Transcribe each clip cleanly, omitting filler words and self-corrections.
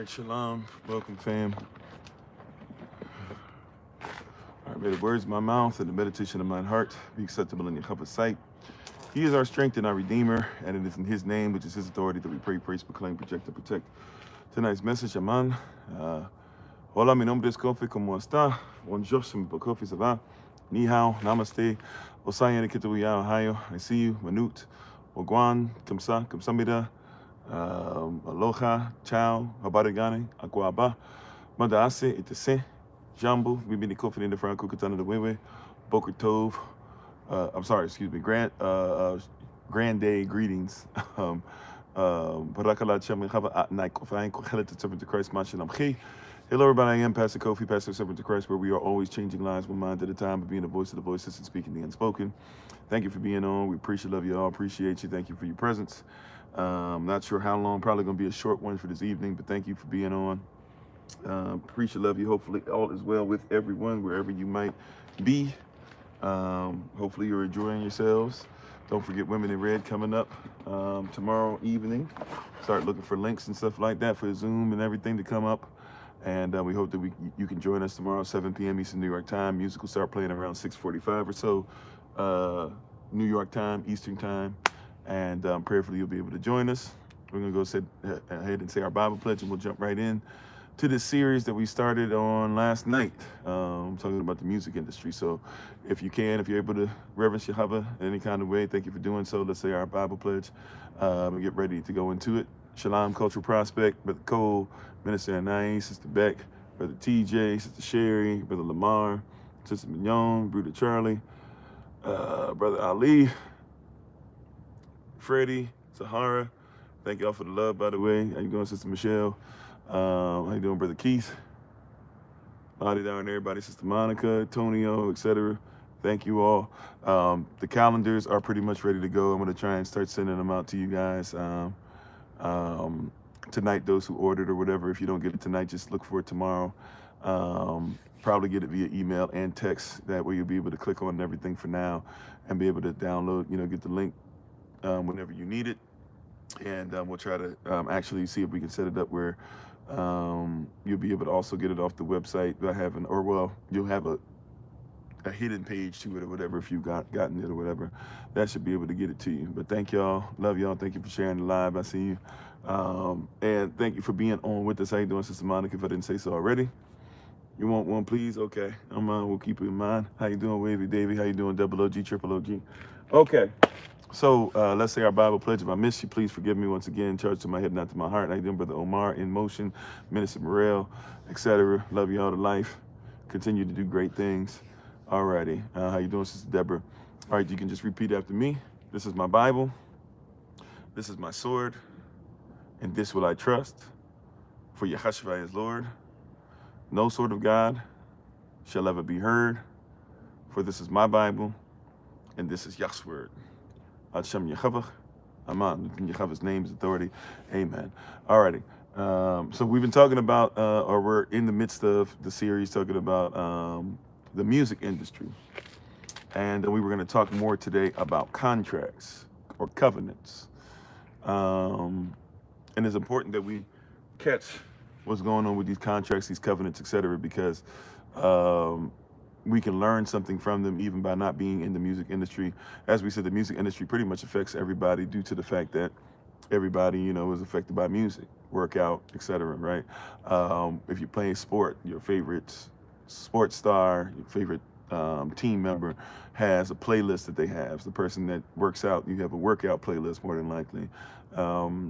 right, Shalom. Welcome, fam. All right, may the words of my mouth and the meditation of my heart be acceptable in your sight. He is our strength and our Redeemer, and it is in His name, which is His authority, that we pray, praise, proclaim, project, and protect. Tonight's message, Aman. Hola, mi nombre es Kofi, ¿cómo está? Bonjour, Kofi, ça va? Ni hao, namaste. Osayana Kitawiya, Ohio. I see you. Manut, Ogwan, Kamsa, Kamsamida. Aloha, ciao, habarigani, akwaba, madaase, itase, jambu, bibini kofi in the franco katana the wewe, boker tov, grand day greetings. Barakala chami chava at night kofain kochelet to servant to Christ, machinam chi. Hello, everybody. I am Pastor Kofi, Pastor Servant to Christ, where we are always changing lives one mind at a time, but being the voice of the voiceless and speaking the unspoken. Thank you for being on. We appreciate, love you all. Appreciate you. Thank you for your presence. Not sure how long, probably going to be a short one for this evening, but thank you for being on. Appreciate, love you. Hopefully all is well with everyone, wherever you might be. Hopefully you're enjoying yourselves. Don't forget Women in Red coming up tomorrow evening. Start looking for links and stuff like that for Zoom and everything to come up. And we hope that you can join us tomorrow, 7 p.m. Eastern New York time. Music will start playing around 6:45 or so, New York time, Eastern time. And prayerfully you'll be able to join us. We're going to go ahead and say our Bible pledge, and we'll jump right in to this series that we started on last night, talking about the music industry. So if you're able to reverence Yahweh in any kind of way, thank you for doing so. Let's say our Bible pledge and get ready to go into it. Shalom, Cultural Prospect, Brother Cole, Minister Anais, Sister Beck, Brother TJ, Sister Sherry, Brother Lamar, Sister Mignon, Brother Charlie, Brother Ali, Freddie, Sahara. Thank y'all for the love, by the way. How you doing, Sister Michelle? How you doing, Brother Keith? Lottie down there, everybody, Sister Monica, Antonio, etc. Thank you all. The calendars are pretty much ready to go. I'm going to try and start sending them out to you guys tonight, those who ordered or whatever. If you don't get it tonight, just look for it tomorrow. Probably get it via email and text. That way you'll be able to click on everything for now and be able to download, get the link whenever you need it. And we'll try to actually see if we can set it up where you'll be able to also get it off the website by having, you'll have a hidden page to it or whatever if you've gotten it or whatever. That should be able to get it to you. But thank y'all. Love y'all. Thank you for sharing the live. I see you. And thank you for being on with us. How you doing, Sister Monica, if I didn't say so already? You want one, please? Okay. We'll keep it in mind. How you doing, Wavy Davy? How you doing, Double OG, Triple OG? Okay. So let's say our Bible pledge. If I miss you, please forgive me once again. Charge to my head, not to my heart. How you doing, Brother Omar, In Motion, Minister Morel, etc. Love you all to life. Continue to do great things. Alrighty. How you doing, Sister Deborah? All right, you can just repeat after me. This is my Bible. This is my sword. And this will I trust. For Yahshua is Lord. No sword of God shall ever be heard. For this is my Bible. And this is Yah's word. Hashem Yahweh, Aman. In Yahweh's name is authority. Amen. Alrighty. So we've been talking about, or we're in the midst of the series talking about the music industry. And we were going to talk more today about contracts or covenants. And it's important that we catch what's going on with these contracts, these covenants, etc., because we can learn something from them even by not being in the music industry. As we said, the music industry pretty much affects everybody due to the fact that everybody, is affected by music, workout, etc., right? If you're playing sport, your favorite sports star, your favorite team member has a playlist that they have. The person that works out, you have a workout playlist more than likely.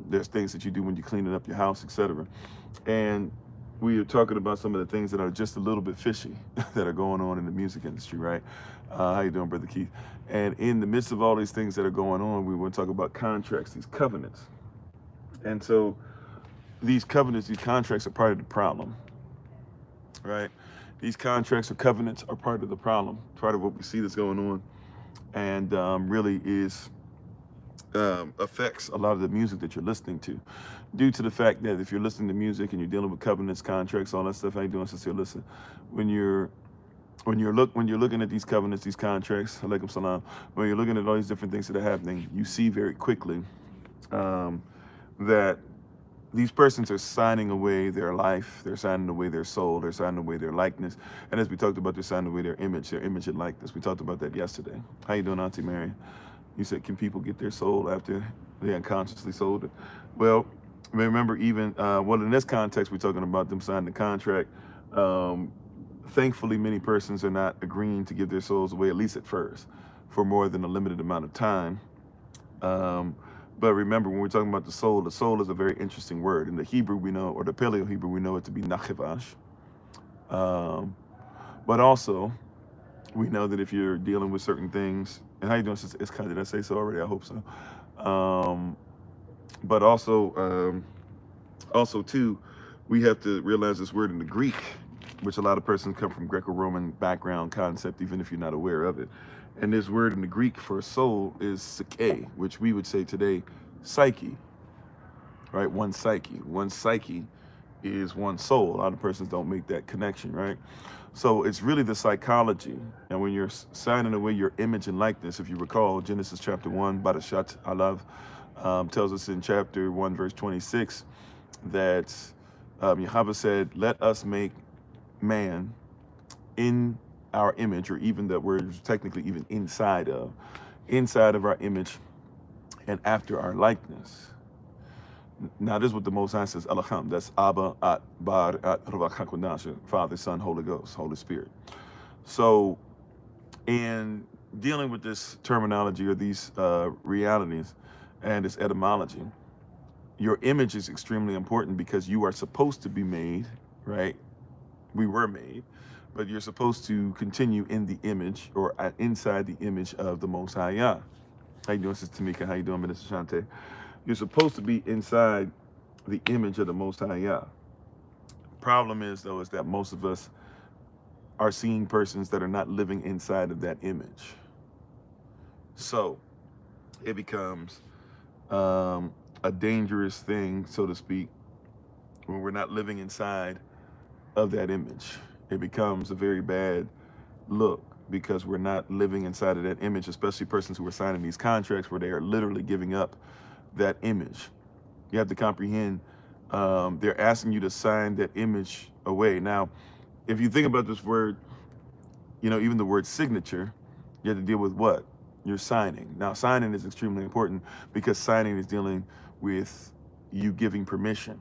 There's things that you do when you're cleaning up your house, etc. And we are talking about some of the things that are just a little bit fishy that are going on in the music industry, right? How you doing, Brother Keith? And in the midst of all these things that are going on, we want to talk about contracts, these covenants. And so these covenants, these contracts are part of the problem, right? These contracts or covenants are part of the problem, part of what we see that's going on, and really is affects a lot of the music that you're listening to, due to the fact that if you're listening to music and you're dealing with covenants, contracts, all that stuff. How you doing, Sister? Listen, when you're looking at these covenants, these contracts, alaikum salam, when you're looking at all these different things that are happening, you see very quickly that these persons are signing away their life, they're signing away their soul, they're signing away their likeness. And as we talked about, they're signing away their image and likeness. We talked about that yesterday. How you doing, Auntie Mary? You said, can people get their soul after they unconsciously sold it? Well, remember, even, well, in this context, we're talking about them signing the contract. Thankfully, many persons are not agreeing to give their souls away, at least at first, for more than a limited amount of time. But remember, when we're talking about the soul is a very interesting word. In the Hebrew, we know, or the Paleo Hebrew, we know it to be nachevash. But also, we know that if you're dealing with certain things, and how you doing, Sister Iskai? Did I say so already? I hope so. But also too, we have to realize this word in the Greek, which a lot of persons come from Greco-Roman background concept, even if you're not aware of it. And this word in the Greek for soul is psyche, which we would say today, psyche, right? One psyche. One psyche is one soul. A lot of persons don't make that connection, right? So it's really the psychology. And when you're signing away your image and likeness, if you recall, Genesis chapter 1, Barashat Alav, tells us in chapter 1, verse 26, that Yahweh said, let us make man in our image, or even that word is technically even inside of our image and after our likeness. Now this is what the Most High says, Elacham, that's Abba, At, Bar, At, Ruach HaKodesh, Father, Son, Holy Ghost, Holy Spirit. So in dealing with this terminology or these realities and this etymology, your image is extremely important because you are supposed to be made, right? We were made, but you're supposed to continue in the image or inside the image of the Most High Yah. How you doing, Sister Tamika? How you doing, Minister Shante? You're supposed to be inside the image of the Most High Yah. Problem is, though, is that most of us are seeing persons that are not living inside of that image. So it becomes a dangerous thing, so to speak, when we're not living inside of that image. It becomes a very bad look because we're not living inside of that image, especially persons who are signing these contracts where they are literally giving up that image. You have to comprehend, they're asking you to sign that image away. Now, if you think about this word, you know, even the word signature, you have to deal with what? You're signing. Now, signing is extremely important because signing is dealing with you giving permission,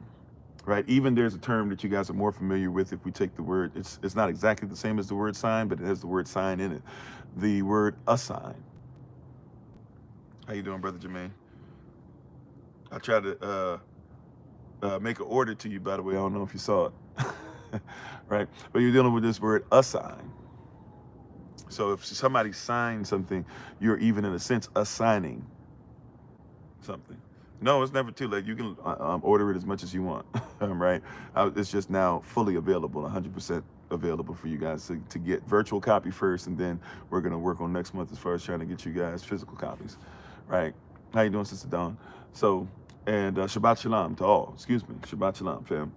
right? Even there's a term that you guys are more familiar with if we take the word, it's not exactly the same as the word sign, but it has the word sign in it. The word assign. How you doing, Brother Jermaine? I tried to make an order to you, by the way. I don't know if you saw it, right? But you're dealing with this word assign. So if somebody signs something, you're even in a sense assigning something. No, it's never too late. You can order it as much as you want, right? It's just now fully available, 100% available for you guys to get virtual copy first, and then we're going to work on next month as far as trying to get you guys physical copies, right? How you doing, Sister Dawn? So, and Shabbat Shalom to all. Excuse me. Shabbat Shalom, fam.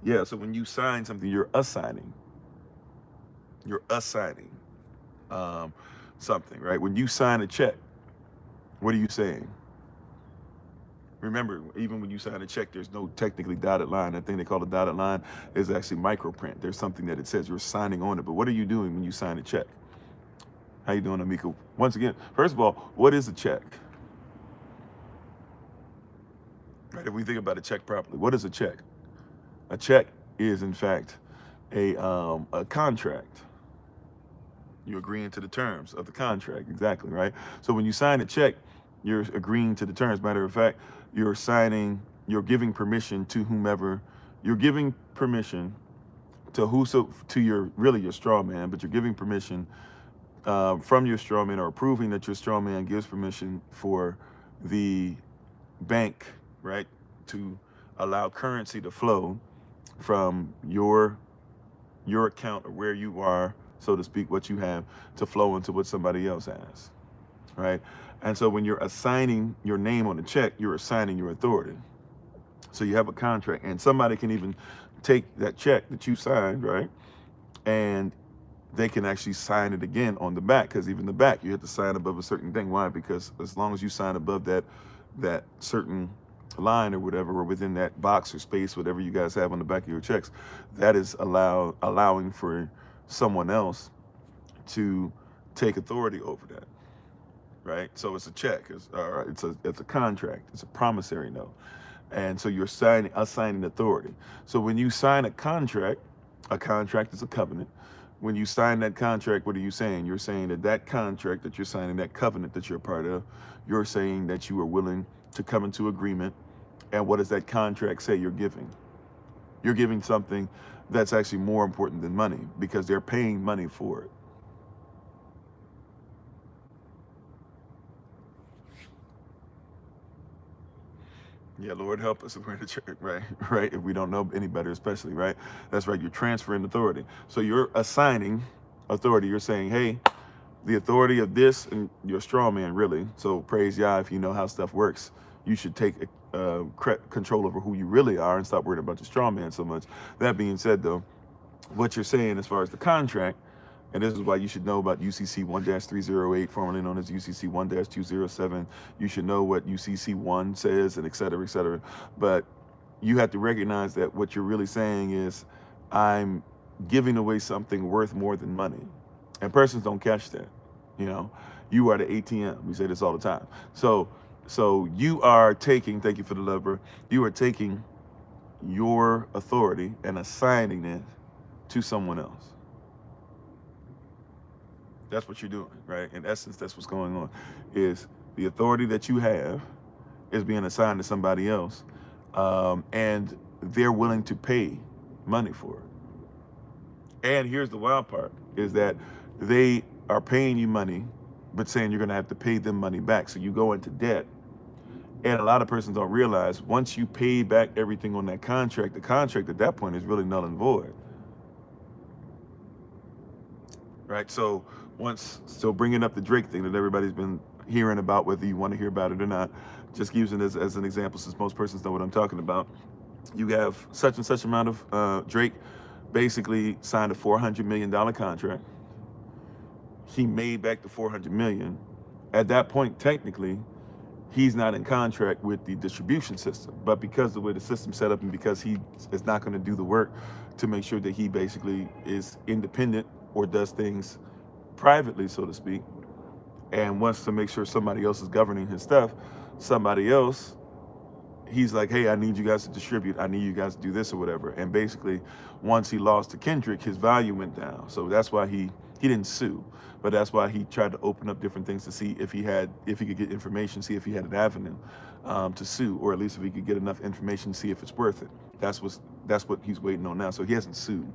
Yeah, so when you sign something, you're assigning. You're assigning something, right? When you sign a check, what are you saying? Remember, even when you sign a check, there's no technically dotted line. That thing they call a dotted line is actually microprint. There's something that it says you're signing on it. But what are you doing when you sign a check? How you doing, Amika? Once again, first of all, what is a check? Right, if we think about a check properly, what is a check? A check is, in fact, a contract. You're agreeing to the terms of the contract, exactly, right? So when you sign a check, you're agreeing to the terms. Matter of fact, you're signing, you're giving permission to whomever, you're giving permission to your straw man, but you're giving permission from your straw man, or proving that your straw man gives permission for the bank, right, to allow currency to flow from your account, or where you are, so to speak, what you have, to flow into what somebody else has, right? And so when you're assigning your name on the check, you're assigning your authority. So you have a contract, and somebody can even take that check that you signed, right, and they can actually sign it again on the back, because even the back, you have to sign above a certain thing. Why? Because as long as you sign above that certain line or whatever, or within that box or space, whatever you guys have on the back of your checks, that is allowing for someone else to take authority over that, right? So it's a check, it's a contract, it's a promissory note, and so you're assigning authority. So when you sign a contract is a covenant. When you sign that contract, what are you saying? You're saying that that contract that you're signing, that covenant that you're a part of, you're saying that you are willing to come into agreement. And what does that contract say you're giving? You're giving something that's actually more important than money, because they're paying money for it. Yeah, Lord help us if we're in the church, right? Right. If we don't know any better, especially, right? That's right. You're transferring authority. So you're assigning authority. You're saying, hey, the authority of this, and you're a straw man, really. So praise Yah, if you know how stuff works, you should take control over who you really are and stop worrying about your straw man so much. That being said, though, what you're saying as far as the contract, and this is why you should know about UCC 1-308, formerly known as UCC 1-207. You should know what UCC 1 says, and et cetera, et cetera. But you have to recognize that what you're really saying is, I'm giving away something worth more than money. And persons don't catch that. You know, you are the ATM. We say this all the time. So you are taking, thank you for the love, bro. You are taking your authority and assigning it to someone else. That's what you're doing, right? In essence, that's what's going on. Is the authority that you have is being assigned to somebody else, and they're willing to pay money for it. And here's the wild part, is that they are paying you money, but saying you're going to have to pay them money back. So you go into debt. And a lot of persons don't realize, once you pay back everything on that contract, the contract at that point is really null and void. Right? So bringing up the Drake thing that everybody's been hearing about, whether you want to hear about it or not, just using this as an example, since most persons know what I'm talking about. You have such and such amount of, Drake basically signed a $400 million contract. He made back the $400 million. At that point, technically, he's not in contract with the distribution system. But because of the way the system's set up, and because he is not going to do the work to make sure that he basically is independent or does things privately, so to speak, and wants to make sure somebody else is governing his stuff, somebody else, he's like, hey, I need you guys to distribute. I need you guys to do this or whatever. And basically, once he lost to Kendrick, his value went down. So that's why he didn't sue, but that's why he tried to open up different things to see if he could get information, see if he had an avenue to sue, or at least if he could get enough information to see if it's worth it. That's what he's waiting on now. So he hasn't sued,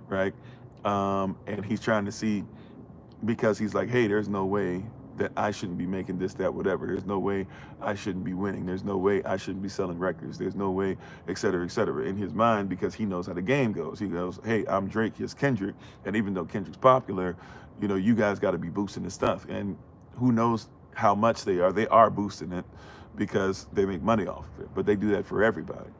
right? And he's trying to see, because he's like, hey, there's no way that I shouldn't be making this, that, whatever. There's no way I shouldn't be winning. There's no way I shouldn't be selling records. There's no way, et cetera, et cetera. In his mind, because he knows how the game goes. He goes, hey, I'm Drake, here's Kendrick. And even though Kendrick's popular, you know, you guys got to be boosting his stuff. And who knows how much they are boosting it, because they make money off of it. But they do that for everybody.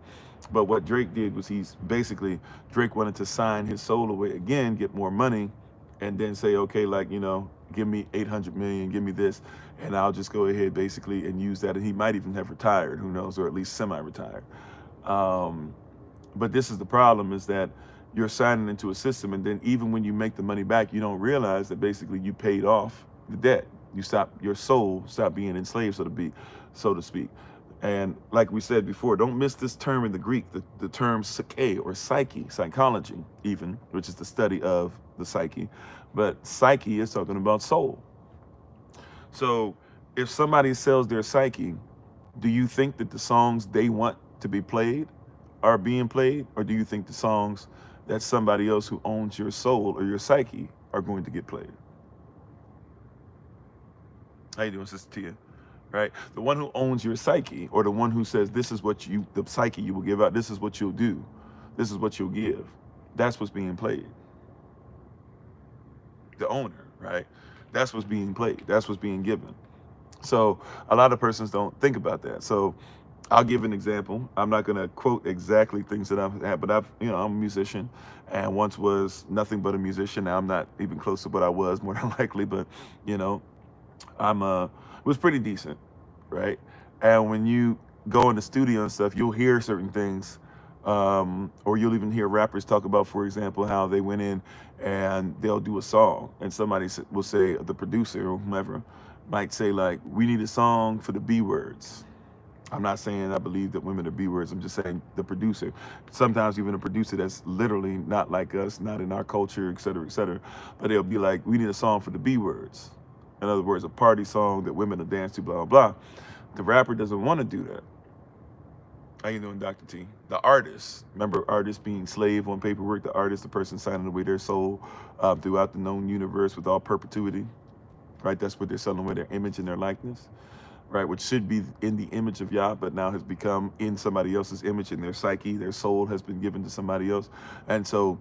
But what Drake did was, Drake wanted to sign his soul away again, get more money, and then say, okay, like, you know, give me 800 million, give me this, and I'll just go ahead basically and use that. And he might even have retired, who knows, or at least semi-retired. But this is the problem, is that you're signing into a system, and then even when you make the money back, you don't realize that basically you paid off the debt. Your soul stopped being enslaved, so to speak. And like we said before, don't miss this term in the Greek, the term psyche, or psychology even, which is the study of the psyche. But psyche is talking about soul. So if somebody sells their psyche, do you think that the songs they want to be played are being played? Or do you think the songs that somebody else who owns your soul or your psyche are going to get played? How you doing, Sister Tia? Right? The one who owns your psyche, or the one who says, this is what the psyche you will give out, this is what you'll do, this is what you'll give, that's what's being played. The owner, right? That's what's being played, that's what's being given. So a lot of persons don't think about that. So I'll give an example. I'm not going to quote exactly things that I've had, but I'm a musician, and once was nothing but a musician. Now I'm not even close to what I was, more than likely, but you know, it was pretty decent, right? And when you go in the studio and stuff, you'll hear certain things, or you'll even hear rappers talk about, for example, how they went in and they'll do a song, and somebody will say, the producer or whomever might say, like, we need a song for the B words. I'm not saying I believe that women are B words. I'm just saying the producer. Sometimes even a producer that's literally not like us, not in our culture, et cetera, et cetera. But they'll be like, we need a song for the B words. In other words, a party song that women will dance to, blah, blah, blah. The rapper doesn't want to do that. How you doing, Dr. T? The artist, remember artists being slave on paperwork, the artist, the person signing away their soul throughout the known universe with all perpetuity, right? That's what they're selling away, their image and their likeness, right? Which should be in the image of Yah, but now has become in somebody else's image, and their psyche, their soul has been given to somebody else. And so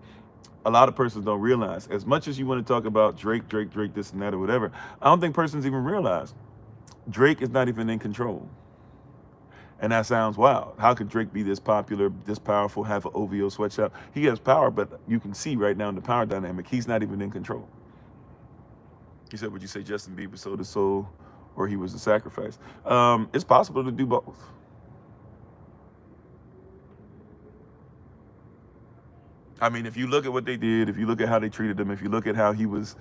a lot of persons don't realize, as much as you want to talk about Drake, this and that or whatever, I don't think persons even realize Drake is not even in control. And that sounds wild. How could Drake be this popular, this powerful, have an OVO sweatshop? He has power, but you can see right now in the power dynamic, he's not even in control. He said, would you say Justin Bieber sold his soul or he was a sacrifice? It's possible to do both. I mean, if you look at what they did, if you look at how they treated him, if you look at how he was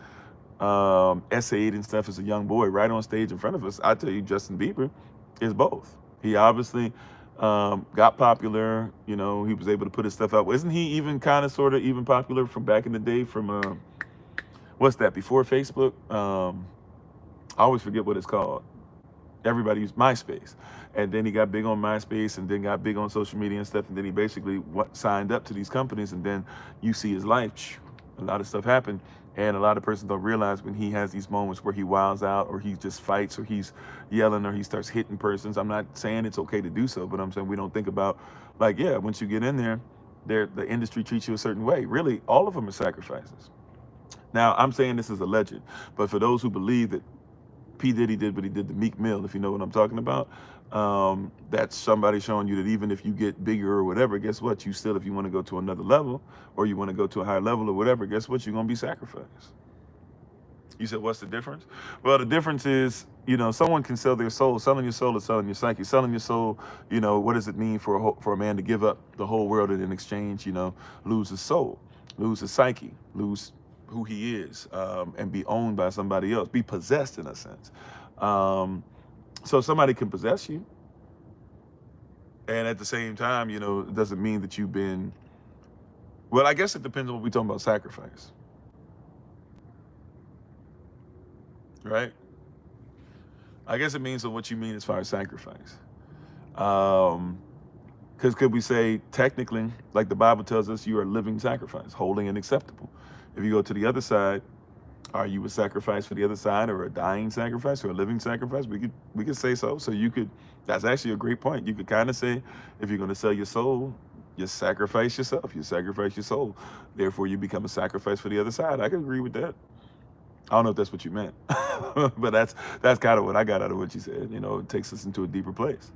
essayed and stuff as a young boy right on stage in front of us, I tell you, Justin Bieber is both. He obviously got popular. You know, he was able to put his stuff out. Isn't he even kind of sort of even popular from back in the day from, what's that, before Facebook? I always forget what it's called. Everybody used MySpace. And then he got big on MySpace and then got big on social media and stuff. And then he basically signed up to these companies. And then you see his life, a lot of stuff happened. And a lot of persons don't realize when he has these moments where he wilds out or he just fights or he's yelling or he starts hitting persons. I'm not saying it's okay to do so, but I'm saying we don't think about, like, yeah, once you get in there, the industry treats you a certain way. Really, all of them are sacrifices. Now, I'm saying this is alleged, but for those who believe that P. Diddy did what he did to Meek Mill, if you know what I'm talking about, that's somebody showing you that even if you get bigger or whatever, guess what? You still, if you want to go to another level or you want to go to a higher level or whatever, guess what? You're going to be sacrificed. You said, what's the difference? Well, the difference is, you know, someone can sell their soul. Selling your soul is selling your psyche. Selling your soul, you know, what does it mean for a man to give up the whole world and in exchange, you know, lose his soul, lose his psyche, lose who he is, and be owned by somebody else, be possessed in a sense. So somebody can possess you. And at the same time, you know, it doesn't mean that you've been, well, I guess it depends on what we're talking about sacrifice. Right? I guess it means on what you mean as far as sacrifice. Because could we say technically, like the Bible tells us, you are a living sacrifice, holy and acceptable. If you go to the other side, are you a sacrifice for the other side, or a dying sacrifice, or a living sacrifice? We could say so. So you could. That's actually a great point. You could kind of say, if you're going to sell your soul, you sacrifice yourself. You sacrifice your soul. Therefore, you become a sacrifice for the other side. I could agree with that. I don't know if that's what you meant, but that's kind of what I got out of what you said. You know, it takes us into a deeper place.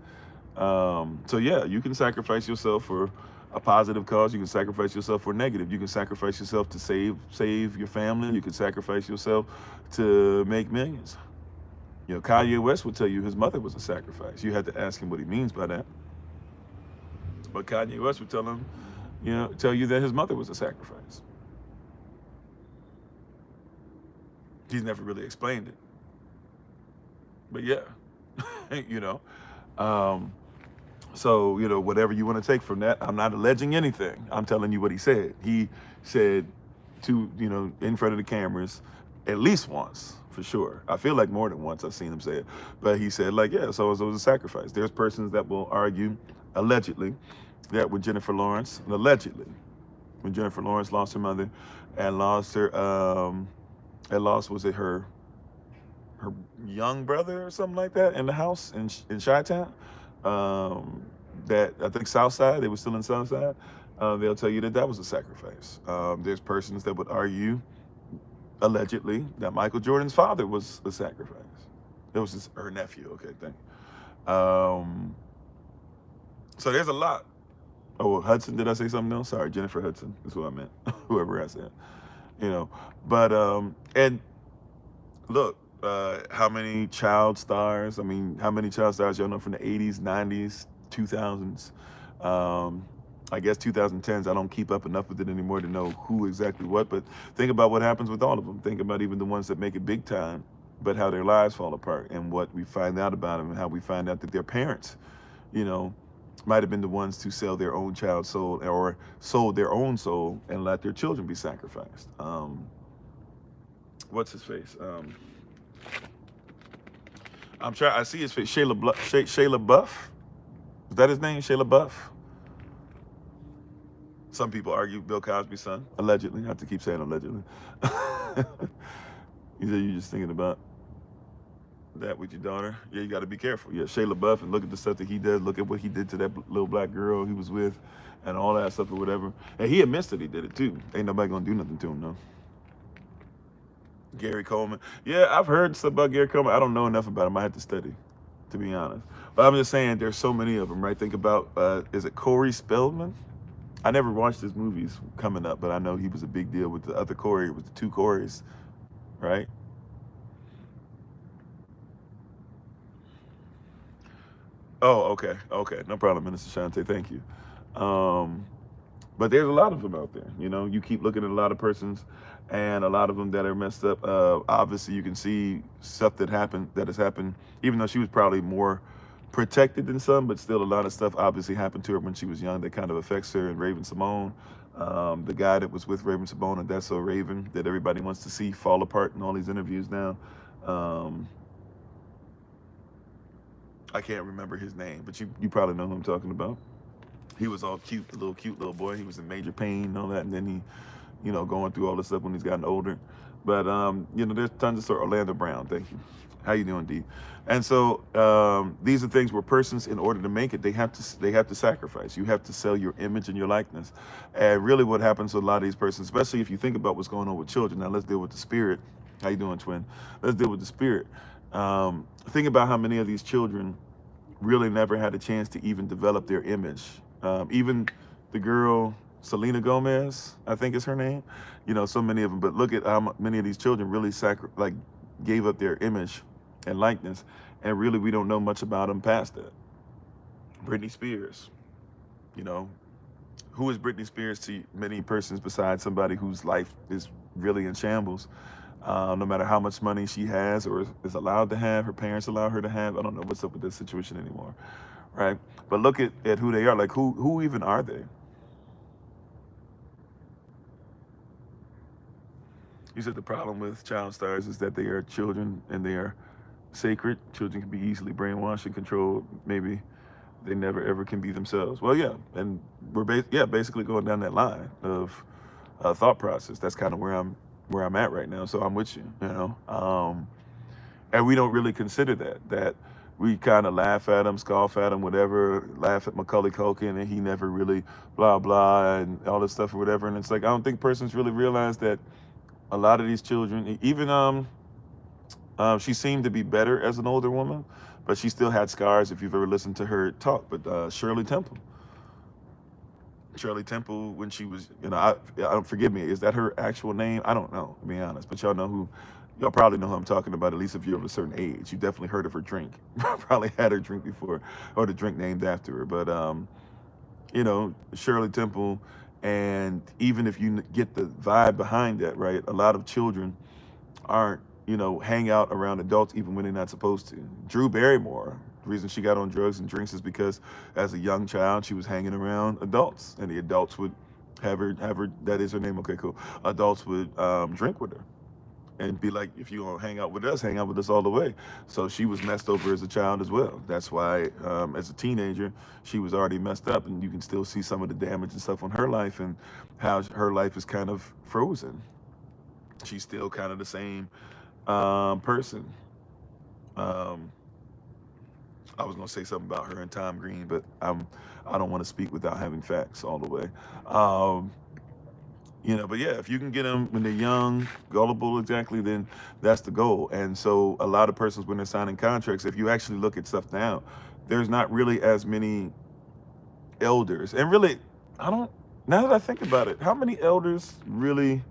So yeah, you can sacrifice yourself for a positive cause. You can sacrifice yourself for negative. You can sacrifice yourself to save your family. You can sacrifice yourself to make millions. You know, Kanye West would tell you his mother was a sacrifice. You had to ask him what he means by that. But Kanye West would tell you that his mother was a sacrifice. He's never really explained it. But yeah, you know. So, you know, whatever you want to take from that, I'm not alleging anything. I'm telling you what he said. He said to, you know, in front of the cameras, at least once, for sure. I feel like more than once I've seen him say it. But he said, like, yeah, so it was a sacrifice. There's persons that will argue, allegedly, that with Jennifer Lawrence, allegedly, when Jennifer Lawrence lost her mother and lost her, was it her young brother or something like that in the house in Chi-Town? That I think Southside, they were still in Southside. They'll tell you that was a sacrifice. There's persons that would argue, allegedly, that Michael Jordan's father was a sacrifice. It was her nephew. Okay, thank you. So there's a lot. Oh, Hudson, did I say something else? Sorry, Jennifer Hudson is what I meant. Whoever I said, you know. But and look. How many child stars? I mean, how many child stars y'all know from the 80s, 90s, 2000s. I guess 2010s. I don't keep up enough with it anymore to know who exactly what, but think about what happens with all of them. Think about even the ones that make it big time, but how their lives fall apart and what we find out about them and how we find out that their parents, you know, might have been the ones to sell their own child's soul or sold their own soul and let their children be sacrificed. What's his face? I'm trying. I see his face. Shayla Buff. Is that his name? Shayla Buff. Some people argue Bill Cosby's son, allegedly. I have to keep saying allegedly. You said you're just thinking about that with your daughter. Yeah, you got to be careful. Yeah, Shayla Buff, and look at the stuff that he does. Look at what he did to that little black girl he was with, and all that stuff or whatever. And he admits that he did it too. Ain't nobody gonna do nothing to him, no. Gary Coleman. Yeah, I've heard stuff about Gary Coleman. I don't know enough about him. I had to study, to be honest. But I'm just saying, there's so many of them, right? Think about, is it Corey Spellman? I never watched his movies coming up, but I know he was a big deal with the other Corey. It was the two Corys, right? Oh, okay, no problem, Minister Shante. Thank you. But there's a lot of them out there. You know, you keep looking at a lot of persons, and a lot of them that are messed up. Obviously, you can see stuff that has happened, even though she was probably more protected than some, but still a lot of stuff obviously happened to her when she was young that kind of affects her. And Raven Simone, the guy that was with Raven Simone, and That's So Raven, that everybody wants to see fall apart in all these interviews now. I can't remember his name, but you probably know who I'm talking about. He was all cute, the little cute little boy. He was in major pain and all that, and then he, you know, going through all this stuff when he's gotten older. But you know, there's tons of stuff. Orlando Brown, thank you. How you doing, D? And so these are things where persons, in order to make it, they have to sacrifice. You have to sell your image and your likeness. And really, what happens to a lot of these persons, especially if you think about what's going on with children. Now let's deal with the spirit. How you doing, twin? Let's deal with the spirit. Think about how many of these children really never had a chance to even develop their image. Even the girl Selena Gomez, I think is her name. You know, so many of them. But look at how many of these children really gave up their image and likeness, and really we don't know much about them past that. Britney Spears, you know, who is Britney Spears to many persons besides somebody whose life is really in shambles? No matter how much money she has or is allowed to have, her parents allow her to have. I don't know what's up with this situation anymore, right? But look at who they are. Like, who even are they? You said the problem with child stars is that they are children and they are sacred. Children can be easily brainwashed and controlled. Maybe they never ever can be themselves. Well, yeah, and we're basically going down that line of thought process. That's kind of where I'm at right now. So I'm with you, you know. And we don't really consider that we kind of laugh at him, scoff at him, whatever, laugh at Macaulay Culkin, and he never really blah blah and all this stuff or whatever. And it's like I don't think persons really realize that a lot of these children, even she seemed to be better as an older woman, but she still had scars if you've ever listened to her talk. But Shirley Temple, when she was, you know, I don't, forgive me, is that her actual name? I don't know, to be honest, but y'all probably know who I'm talking about, at least if you're of a certain age. You definitely heard of her drink. Probably had her drink before, or the drink named after her. But you know, Shirley Temple, and even if you get the vibe behind that, right? A lot of children aren't, you know, hang out around adults even when they're not supposed to. Drew Barrymore, the reason she got on drugs and drinks is because as a young child she was hanging around adults, and the adults would have her. That is her name. Okay, cool. Adults would drink with her and be like, if you want to hang out with us all the way. So she was messed over as a child as well. That's why as a teenager she was already messed up, and you can still see some of the damage and stuff on her life and how her life is kind of frozen. She's still kind of the same person. I was gonna say something about her and Tom Green, but I don't want to speak without having facts all the way. You know, but yeah, if you can get them when they're young, gullible, exactly, then that's the goal. And so a lot of persons, when they're signing contracts, if you actually look at stuff now, there's not really as many elders. And really, now that I think about it, how many elders really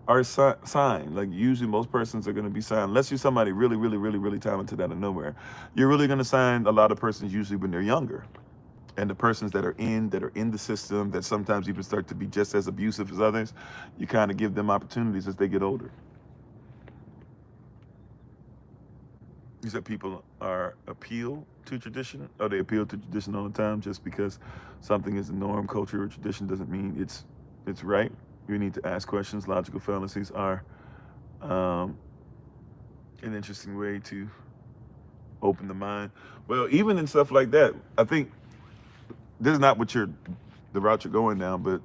are signed. Like usually most persons are going to be signed, unless you're somebody really, really, really, really talented out of nowhere. You're really going to sign a lot of persons usually when they're younger. And the persons that are in the system that sometimes even start to be just as abusive as others, you kind of give them opportunities as they get older. You said people are appeal to tradition, or they appeal to tradition all the time just because something is a norm, culture, or tradition doesn't mean it's right. You need to ask questions. Logical fallacies are um, an interesting way to open the mind. Well, even in stuff like that, I think this is not what you're the route you're going down, but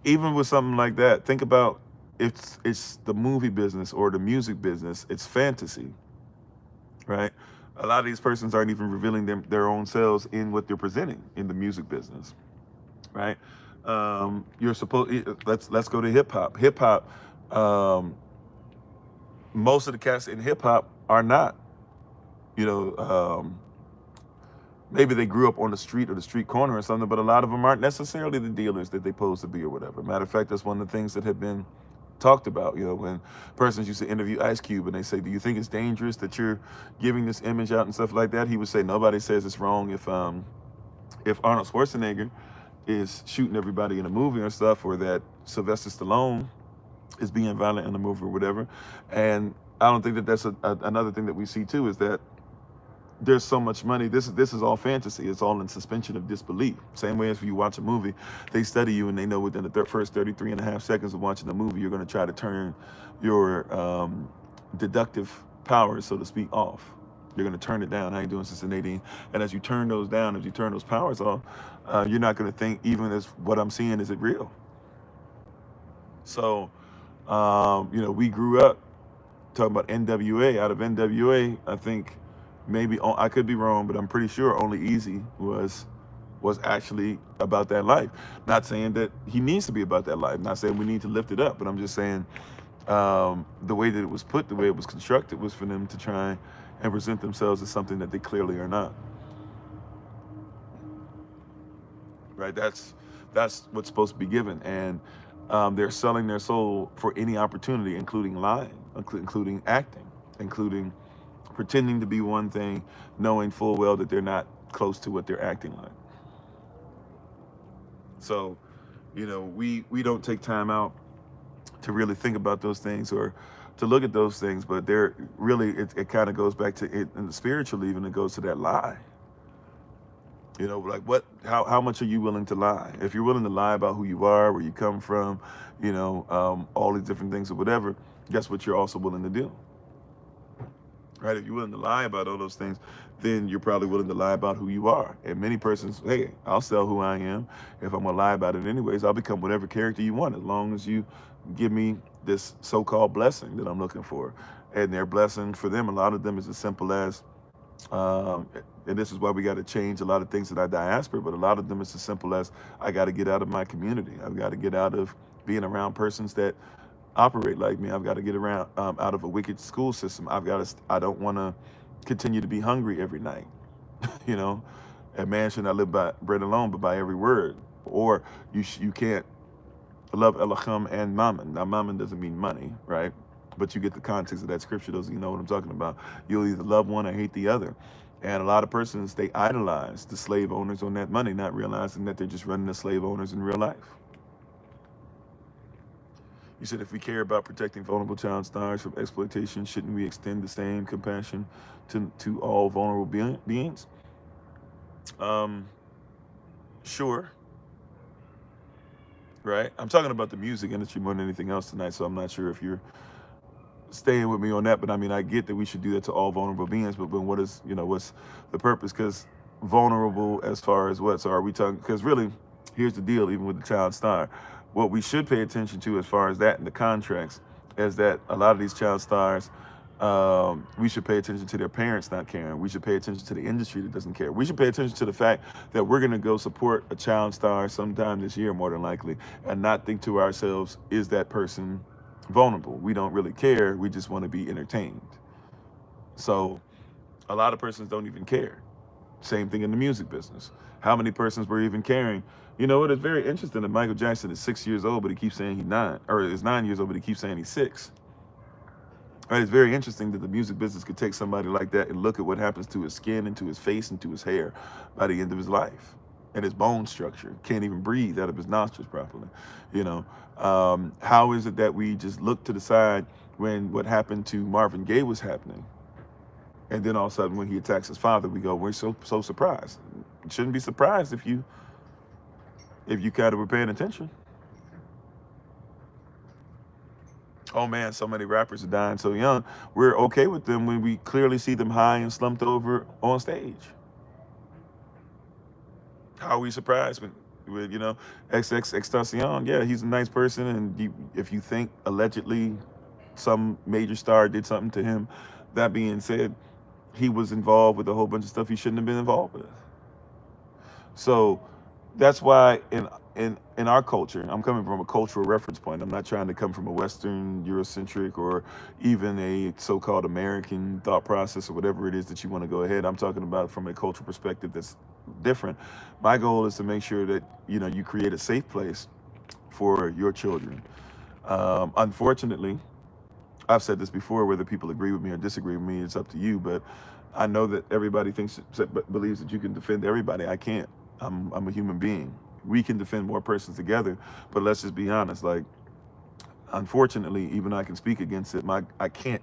even with something like that, think about it's the movie business or the music business. It's fantasy, right? A lot of these persons aren't even revealing their own selves in what they're presenting in the music business, right? You're supposed let's go to hip hop. Hip hop, um, most of the cats in hip hop are not, you know, maybe they grew up on the street or the street corner or something, but a lot of them aren't necessarily the dealers that they pose to be or whatever. Matter of fact, that's one of the things that have been talked about. You know, when persons used to interview Ice Cube and they say, "Do you think it's dangerous that you're giving this image out and stuff like that?" He would say, "Nobody says it's wrong if Arnold Schwarzenegger is shooting everybody in a movie or stuff, or that Sylvester Stallone is being violent in a movie or whatever." And I don't think that that's another thing that we see too, is that there's so much money. This is all fantasy. It's all in suspension of disbelief. Same way as when you watch a movie, they study you and they know within the first 33 and a half seconds of watching the movie, you're going to try to turn your deductive powers, so to speak, off. You're going to turn it down. How you doing, Sister Nadine? And as you turn those down, as you turn those powers off, you're not going to think, even as what I'm seeing, is it real? So, we grew up talking about NWA. Out of NWA, I think maybe I could be wrong, but I'm pretty sure Only Easy was actually about that life. Not saying that he needs to be about that life. Not saying we need to lift it up, but I'm just saying the way that it was put, the way it was constructed, was for them to try and present themselves as something that they clearly are not. Right? That's what's supposed to be given, and they're selling their soul for any opportunity, including lying, including acting, including pretending to be one thing, knowing full well that they're not close to what they're acting like. So, we don't take time out to really think about those things or to look at those things, but they're really, it kind of goes back to it in the spiritual, even it goes to that lie. Like how much are you willing to lie? If you're willing to lie about who you are, where you come from, all these different things or whatever, guess what you're also willing to do? Right? If you're willing to lie about all those things, then you're probably willing to lie about who you are. And many persons, hey, I'll sell who I am. If I'm gonna lie about it anyways, I'll become whatever character you want, as long as you give me this so-called blessing that I'm looking for. And their blessing for them, a lot of them, is as simple as, um, and this is why we got to change a lot of things in our diaspora, but a lot of them is as simple as, I got to get out of my community. I've got to get out of being around persons that operate like me. I've got to get around out of a wicked school system. I don't want to continue to be hungry every night. you know, a man should not live by bread alone, but by every word. Or you can't love Elohim and Mammon. Now, Mammon doesn't mean money, right? But you get the context of that scripture. Those of you know what I'm talking about. You'll either love one or hate the other. And a lot of persons, they idolize the slave owners on that money, not realizing that they're just running the slave owners in real life. You said, if we care about protecting vulnerable child stars from exploitation, shouldn't we extend the same compassion to all vulnerable beings? Sure. Right? I'm talking about the music industry more than anything else tonight, so I'm not sure if you're staying with me on that, but I mean, I get that we should do that to all vulnerable beings, but what's the purpose? Because vulnerable as far as what? So are we talking, because really, here's the deal, even with the child star, what we should pay attention to as far as that in the contracts is that a lot of these child stars, we should pay attention to their parents not caring. We should pay attention to the industry that doesn't care. We should pay attention to the fact that we're going to go support a child star sometime this year, more than likely, and not think to ourselves, is that person vulnerable? We don't really care. We just want to be entertained. So a lot of persons don't even care. Same thing in the music business. How many persons were even caring? You know what? It's very interesting that Michael Jackson is 6 years old, but he keeps saying he's 9, or is 9 years old, but he keeps saying he's 6. Right? It's very interesting that the music business could take somebody like that and look at what happens to his skin and to his face and to his hair by the end of his life, and his bone structure. Can't even breathe out of his nostrils properly. You know, how is it that we just look to the side when what happened to Marvin Gaye was happening? And then all of a sudden, when he attacks his father, we go, we're so surprised. You shouldn't be surprised if you kind of were paying attention. Oh man, so many rappers are dying so young. We're okay with them when we clearly see them high and slumped over on stage. How are we surprised when you know, XXXTentacion? Yeah, he's a nice person, and if you think allegedly some major star did something to him, that being said, he was involved with a whole bunch of stuff he shouldn't have been involved with. So that's why in our culture, I'm coming from a cultural reference point. I'm not trying to come from a Western, Eurocentric, or even a so-called American thought process or whatever it is that you want to go ahead. I'm talking about from a cultural perspective that's different. My goal is to make sure that, you know, you create a safe place for your children. Unfortunately, I've said this before, whether people agree with me or disagree with me, it's up to you. But I know that everybody believes that you can defend everybody. I can't. I'm a human being. We can defend more persons together, but let's just be honest. Like, unfortunately, even I can speak against it. I can't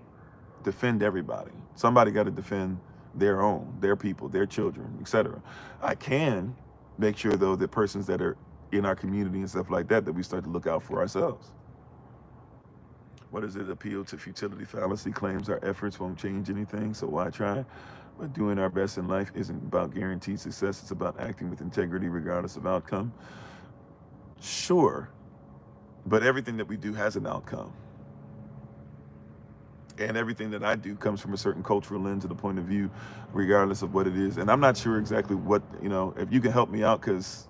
defend everybody. Somebody got to defend their own, their people, their children, etc. I can make sure though that persons that are in our community and stuff like that we start to look out for ourselves. What is it? Appeal to futility fallacy claims our efforts won't change anything, so why try? But doing our best in life isn't about guaranteed success. It's about acting with integrity regardless of outcome. Sure, but everything that we do has an outcome. And everything that I do comes from a certain cultural lens and a point of view, regardless of what it is. And I'm not sure exactly what, you know, if you can help me out, because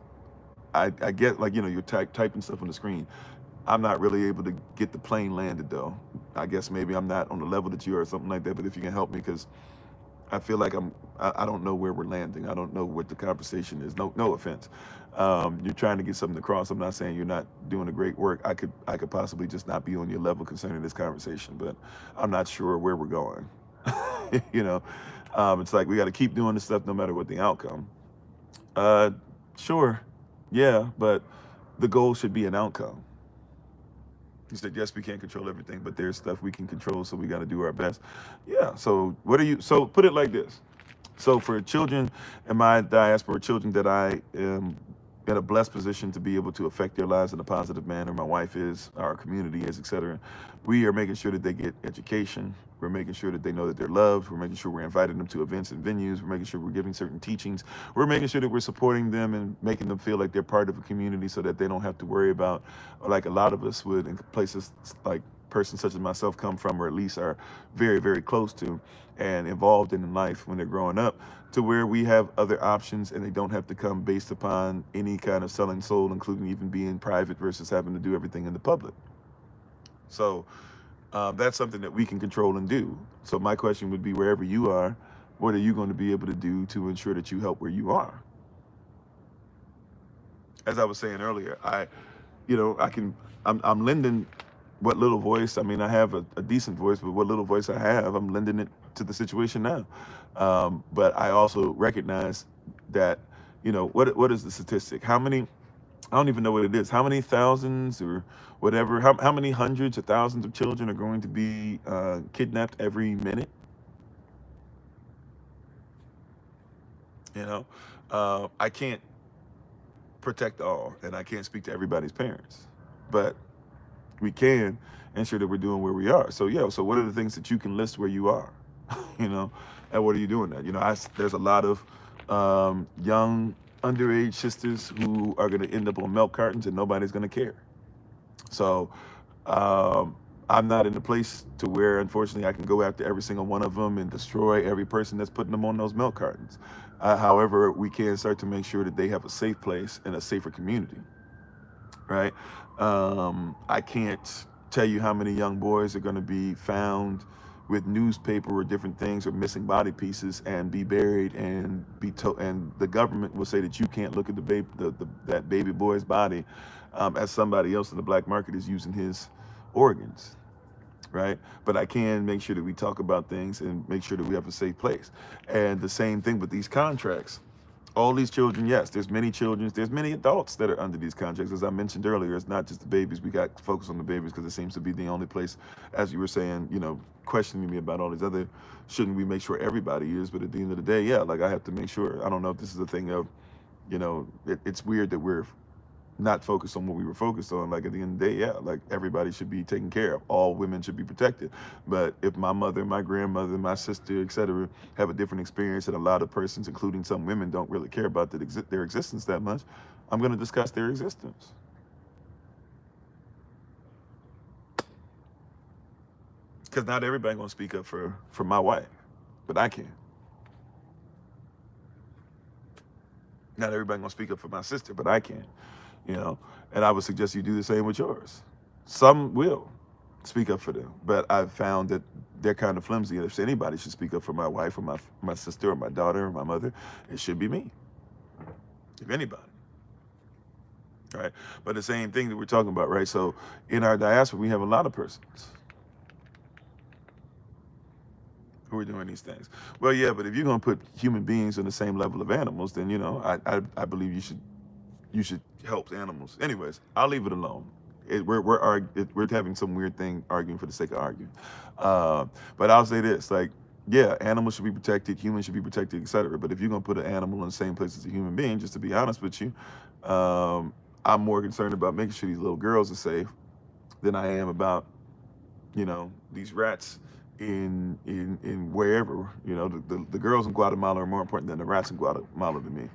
I get, like, you know, you're typing stuff on the screen. I'm not really able to get the plane landed though. I guess maybe I'm not on the level that you are or something like that, but if you can help me, because I feel like I don't know where we're landing. I don't know what the conversation is. No offense. You're trying to get something across. I'm not saying you're not doing a great work. I could possibly just not be on your level concerning this conversation, but I'm not sure where we're going. You know, it's like we got to keep doing this stuff no matter what the outcome. Sure, yeah, but the goal should be an outcome. He said, yes, we can't control everything, but there's stuff we can control, so we got to do our best. Yeah, so so put it like this. So for children in my diaspora, children that I am in a blessed position to be able to affect their lives in a positive manner, my wife is, our community is, etc. We are making sure that they get education. We're making sure that they know that they're loved. We're making sure we're inviting them to events and venues. We're making sure we're giving certain teachings. We're making sure that we're supporting them and making them feel like they're part of a community, so that they don't have to worry about, like a lot of us would in places like persons such as myself come from, or at least are very, very close to and involved in life when they're growing up, to where we have other options and they don't have to come based upon any kind of selling soul, including even being private versus having to do everything in the public. So that's something that we can control and do. So my question would be, wherever you are, what are you going to be able to do to ensure that you help where you are? As I was saying earlier, I'm lending what little voice. I mean, I have a decent voice, but what little voice I have, I'm lending it to the situation now. But I also recognize that, you know, what is the statistic? How many, I don't even know what it is. How many thousands or whatever, how many hundreds of thousands of children are going to be kidnapped every minute? You know, I can't protect all, and I can't speak to everybody's parents, but we can ensure that we're doing where we are. So yeah, so what are the things that you can list where you are? You know, and what are you doing that? You know, there's a lot of young underage sisters who are going to end up on milk cartons and nobody's going to care. So I'm not in a place to where, unfortunately, I can go after every single one of them and destroy every person that's putting them on those milk cartons. However, we can start to make sure that they have a safe place and a safer community, right? I can't tell you how many young boys are going to be found with newspaper or different things or missing body pieces and be buried and be and the government will say that you can't look at the baby, that baby boy's body, as somebody else in the black market is using his organs, right? But I can make sure that we talk about things and make sure that we have a safe place. And the same thing with these contracts. All these children, yes, there's many children, there's many adults that are under these contracts. As I mentioned earlier, it's not just the babies. We got to focus on the babies because it seems to be the only place, as you were saying, you know, questioning me about all these other, shouldn't we make sure everybody is? But at the end of the day, yeah, like I have to make sure. I don't know if this is a thing of, you know, it's weird that we're not focused on what we were focused on. Like at the end of the day, yeah, like everybody should be taken care of. All women should be protected. But if my mother, my grandmother, my sister, etc., have a different experience, and a lot of persons, including some women, don't really care about their existence that much, I'm going to discuss their existence. Because not everybody going to speak up for my wife, but I can. Not everybody going to speak up for my sister, but I can. You know, and I would suggest you do the same with yours. Some will speak up for them, but I've found that they're kind of flimsy. And if anybody should speak up for my wife or my sister or my daughter or my mother, it should be me. If anybody. Right? But the same thing that we're talking about, right? So in our diaspora, we have a lot of persons who are doing these things. Well, yeah, but if you're going to put human beings on the same level of animals, then, you know, I believe you should help animals. Anyways, I'll leave it alone. We're having some weird thing arguing for the sake of arguing. But I'll say this, like, yeah, animals should be protected, humans should be protected, etc. But if you're gonna put an animal in the same place as a human being, just to be honest with you, I'm more concerned about making sure these little girls are safe than I am about, you know, these rats in wherever. You know, the girls in Guatemala are more important than the rats in Guatemala to me.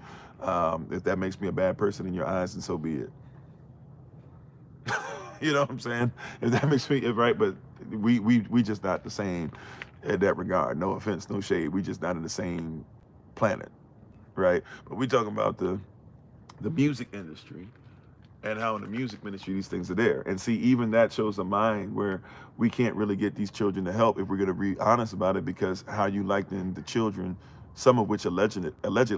If that makes me a bad person in your eyes, then so be it. You know what I'm saying? If that makes me right, but we just not the same in that regard. No offense, no shade. We just not in the same planet, right? But we talking about the music industry and how in the music ministry these things are there. And see, even that shows a mind where we can't really get these children to help if we're going to be honest about it, because how you like them, the children, some of which allegedly,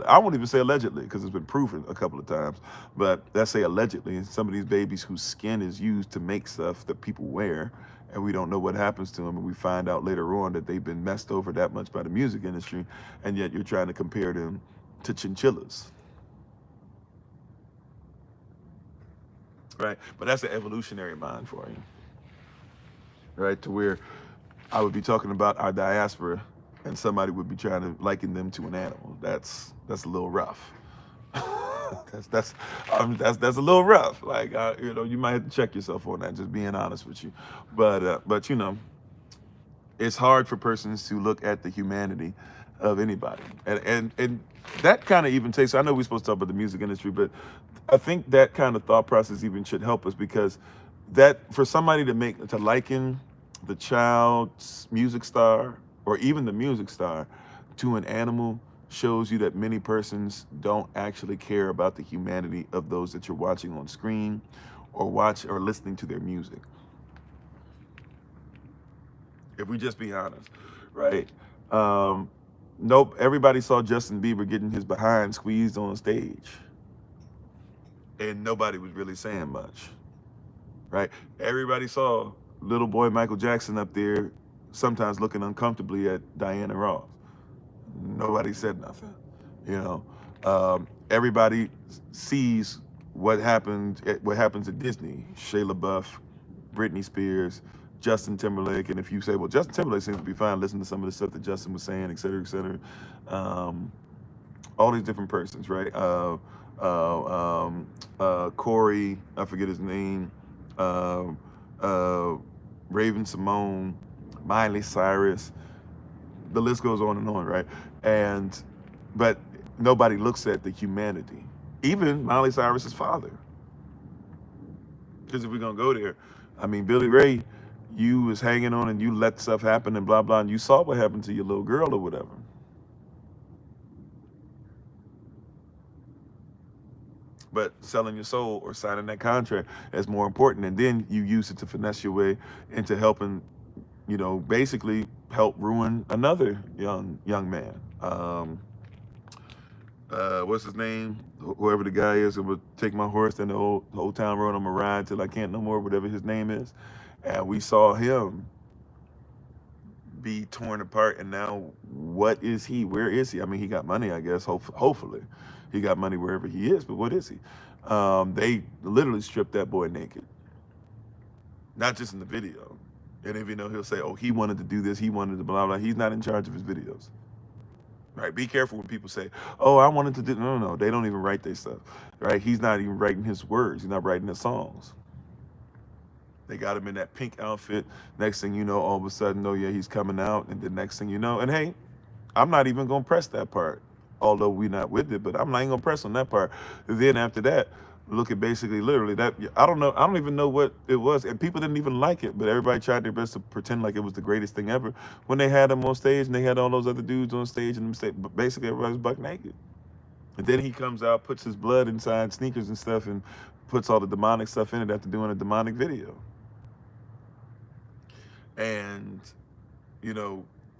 I won't even say allegedly because it's been proven a couple of times, but let's say allegedly, some of these babies whose skin is used to make stuff that people wear, and we don't know what happens to them, and we find out later on that they've been messed over that much by the music industry, and yet you're trying to compare them to chinchillas. Right? But that's an evolutionary mind for you. Right? To where I would be talking about our diaspora and somebody would be trying to liken them to an animal. That's a little rough. that's a little rough. Like you know, you might have to check yourself on that, just being honest with you. But you know, it's hard for persons to look at the humanity of anybody. And that kind of even takes, I know we're supposed to talk about the music industry, but I think that kind of thought process even should help us, because that for somebody to liken the child's music star or even the music star to an animal shows you that many persons don't actually care about the humanity of those that you're watching on screen or listening to their music. If we just be honest, right? Nope, everybody saw Justin Bieber getting his behind squeezed on stage, and nobody was really saying much, right? Everybody saw little boy Michael Jackson up there sometimes looking uncomfortably at Diana Ross. Nobody said nothing, you know. Everybody sees what happens at Disney. Shia LaBeouf, Britney Spears, Justin Timberlake. And if you say, well, Justin Timberlake seems to be fine, listen to some of the stuff that Justin was saying, et cetera, et cetera. All these different persons, right? Corey, I forget his name, Raven Simone, Miley Cyrus, the list goes on, right? But nobody looks at the humanity. Even Miley Cyrus's father. Because if we're gonna go there, I mean, Billy Ray, you was hanging on and you let stuff happen and blah, blah, and you saw what happened to your little girl or whatever. But selling your soul or signing that contract is more important, and then you use it to finesse your way into helping basically helped ruin another young man. What's his name? Whoever the guy is, who would take my horse down the old town road. I'm gonna ride till I can't no more. Whatever his name is, and we saw him be torn apart. And now, what is he? Where is he? I mean, he got money, I guess. Hopefully, he got money wherever he is. But what is he? They literally stripped that boy naked. Not just in the video. And if he'll say, "Oh, he wanted to do this. He wanted to blah blah." He's not in charge of his videos. Right, be careful when people say, "Oh, I wanted to do." No. They don't even write their stuff. Right, he's not even writing his words. He's not writing the songs. They got him in that pink outfit. Next thing you know, all of a sudden, oh yeah, he's coming out. And the next thing you know, and hey, I'm not even gonna press that part, although we're not with it. But I'm not even gonna press on that part. And then after that, look at basically literally that. I don't know. I don't even know what it was, and people didn't even like it. But everybody tried their best to pretend like it was the greatest thing ever. When they had him on stage and they had all those other dudes on stage, and basically everybody's buck naked. And then he comes out, puts his blood inside sneakers and stuff, and puts all the demonic stuff in it after doing a demonic video. And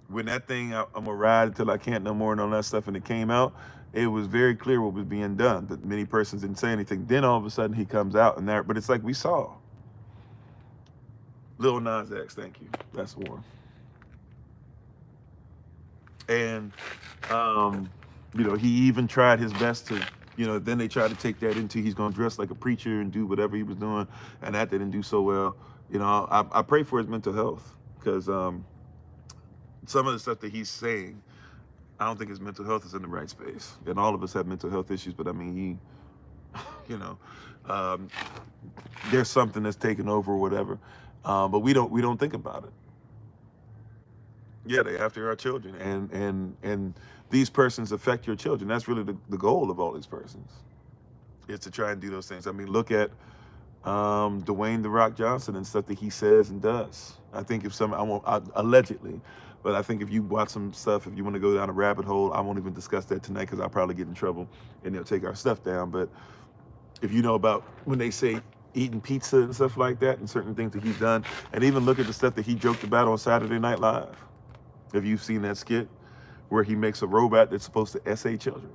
when that thing, I'm gonna ride until I can't no more and all that stuff, and it came out, it was very clear what was being done, but many persons didn't say anything. Then all of a sudden he comes out and there, but it's like we saw. Lil Nas X, thank you. That's one. And he even tried his best to, then they tried to take that into he's gonna dress like a preacher and do whatever he was doing, and that didn't do so well. I pray for his mental health, because some of the stuff that he's saying, I don't think his mental health is in the right space. And all of us have mental health issues, but I mean, there's something that's taken over or whatever. But we don't think about it. Yeah, they after our children, and these persons affect your children. That's really the goal of all these persons, is to try and do those things. I mean, look at Dwayne "The Rock" Johnson and stuff that he says and does. I think allegedly, but I think if you watch some stuff, if you want to go down a rabbit hole, I won't even discuss that tonight because I'll probably get in trouble and they'll take our stuff down. But if you know about when they say eating pizza and stuff like that, and certain things that he's done, and even look at the stuff that he joked about on Saturday Night Live. If you've seen that skit where he makes a robot that's supposed to essay children.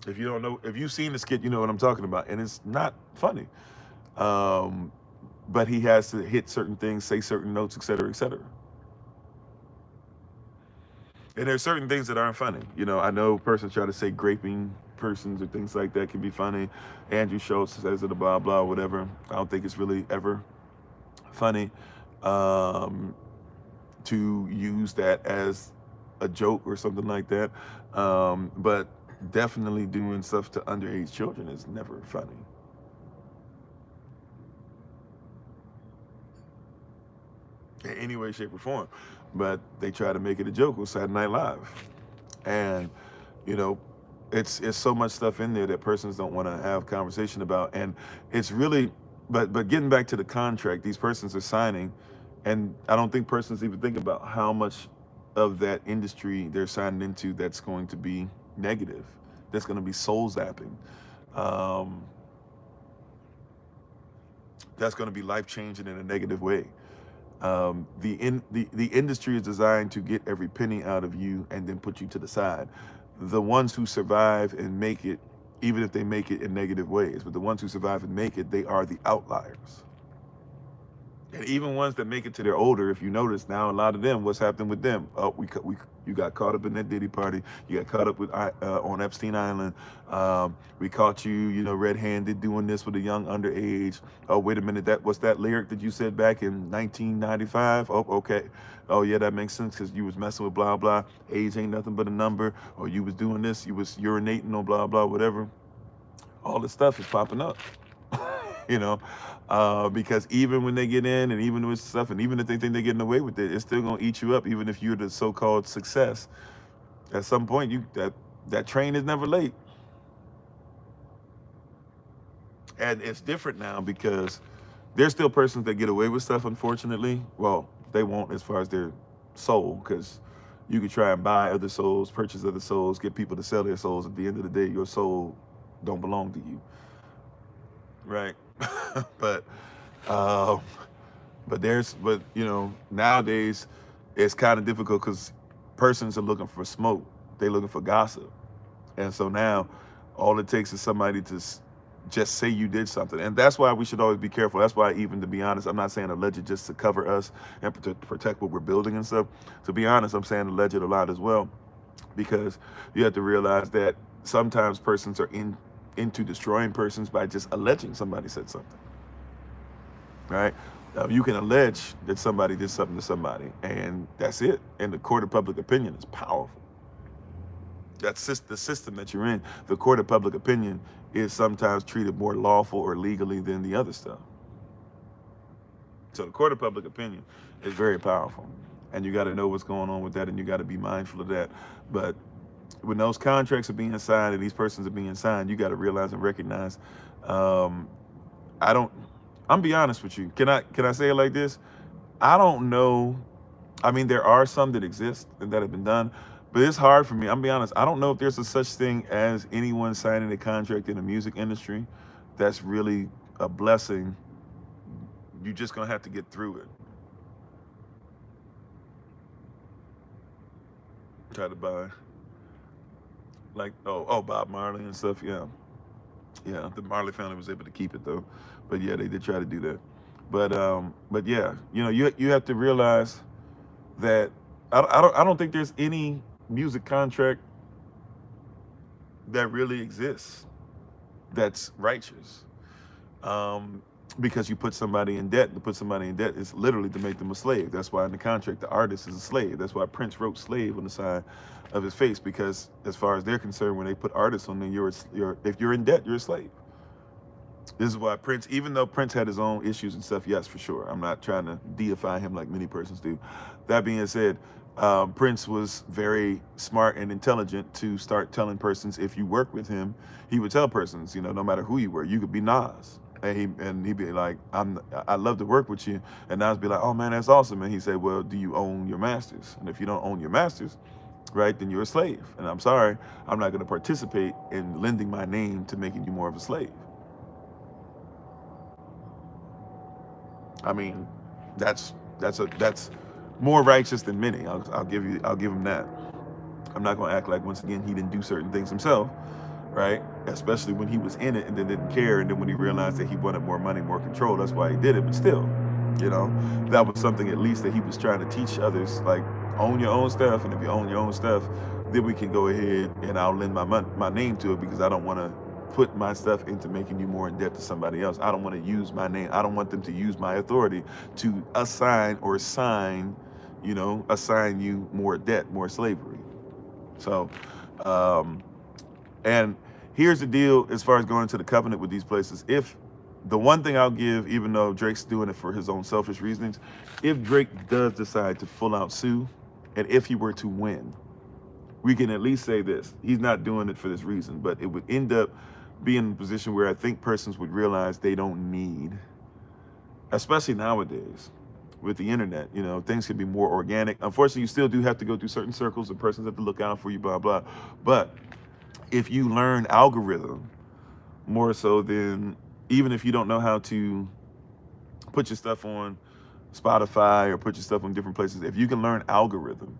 If you don't know, if you've seen the skit, you know what I'm talking about. And it's not funny. But he has to hit certain things, say certain notes, et cetera, et cetera. And there's certain things that aren't funny. I know persons try to say graping persons or things like that can be funny. Andrew Schultz says it, blah, blah, whatever. I don't think it's really ever funny to use that as a joke or something like that. But definitely doing stuff to underage children is never funny. In any way, shape, or form. But they try to make it a joke with Saturday Night Live. And, it's so much stuff in there that persons don't want to have conversation about. And it's really, but getting back to the contract, these persons are signing, and I don't think persons even think about how much of that industry they're signing into that's going to be negative, that's going to be soul zapping. That's going to be life changing in a negative way. The industry is designed to get every penny out of you and then put you to the side. The ones who survive and make it, even if they make it in negative ways, but the ones who survive and make it, they are the outliers. And even ones that make it to their older, if you notice now, a lot of them, what's happening with them? Oh, you got caught up in that Diddy party. You got caught up with on Epstein Island. We caught you, red-handed doing this with a young underage. Oh, wait a minute, what's that lyric that you said back in 1995? Oh, okay. Oh, yeah, that makes sense because you was messing with blah, blah. Age ain't nothing but a number. Or you was doing this, you was urinating on blah, blah, whatever. All this stuff is popping up. Because even when they get in and even with stuff, and even if they think they're getting away with it, it's still gonna eat you up, even if you're the so-called success. At some point, that train is never late. And it's different now because there's still persons that get away with stuff, unfortunately. Well, they won't as far as their soul, because you could try and buy other souls, purchase other souls, get people to sell their souls. At the end of the day, your soul don't belong to you. Right? But But you know, nowadays it's kind of difficult because persons are looking for smoke. They're looking for gossip. And so now all it takes is somebody to just say you did something. And that's why we should always be careful. That's why, even to be honest, I'm not saying alleged just to cover us and to protect what we're building and stuff. To be honest, I'm saying alleged a lot as well, because you have to realize that sometimes persons are into destroying persons by just alleging somebody said something, right? You can allege that somebody did something to somebody, and that's it. And the court of public opinion is powerful. That's the system that you're in. The court of public opinion is sometimes treated more lawful or legally than the other stuff. So the court of public opinion is very powerful, and you got to know what's going on with that, and you got to be mindful of that. But when those contracts are being signed and these persons are being signed, you got to realize and recognize. I don't. I'm be honest with you. Can I say it like this? I don't know. I mean, there are some that exist and that have been done, but it's hard for me. I'm be honest. I don't know if there's a such thing as anyone signing a contract in the music industry that's really a blessing. You're just gonna have to get through it. Try to buy, like, Bob Marley and stuff. Yeah, yeah. The Marley family was able to keep it though, but yeah, they did try to do that. But yeah, you know, you have to realize that I don't think there's any music contract that really exists that's righteous. Um, because you put somebody in debt. To put somebody in debt is literally to make them a slave. That's why in the contract the artist is a slave. That's why Prince wrote slave on the side of his face, because as far as they're concerned, when they put artists on there, if you're in debt, you're a slave. This is why Prince, even though Prince had his own issues and stuff, yes, for sure. I'm not trying to deify him like many persons do. That being said, Prince was very smart and intelligent to start telling persons, if you work with him, he would tell persons, you know, no matter who you were, you could be Nas. And he'd be like, I love to work with you. And Nas be like, oh man, that's awesome. And he said, well, do you own your masters? And if you don't own your masters, right, then you're a slave. And I'm sorry, I'm not going to participate in lending my name to making you more of a slave. I mean, that's more righteous than many. I'll give him that. I'm not gonna act like, once again, he didn't do certain things himself, right? Especially when he was in it and then didn't care, and then when he realized that he wanted more money, more control, that's why he did it. But still, you know, that was something at least that he was trying to teach others, like, own your own stuff, and if you own your own stuff, then we can go ahead and I'll lend my name to it, because I don't want to put my stuff into making you more in debt to somebody else. I don't want to use my name. I don't want them to use my authority to assign you more debt, more slavery. So, and here's the deal as far as going into the covenant with these places. If the one thing I'll give, even though Drake's doing it for his own selfish reasonings, if Drake does decide to full out sue, and if he were to win, we can at least say this: he's not doing it for this reason, but it would end up being in a position where I think persons would realize they don't need, especially nowadays with the internet, you know, things can be more organic. Unfortunately, you still do have to go through certain circles, and persons have to look out for you, blah, blah. But if you learn algorithm more so than, even if you don't know how to put your stuff on Spotify or put your stuff on different places, if you can learn algorithm,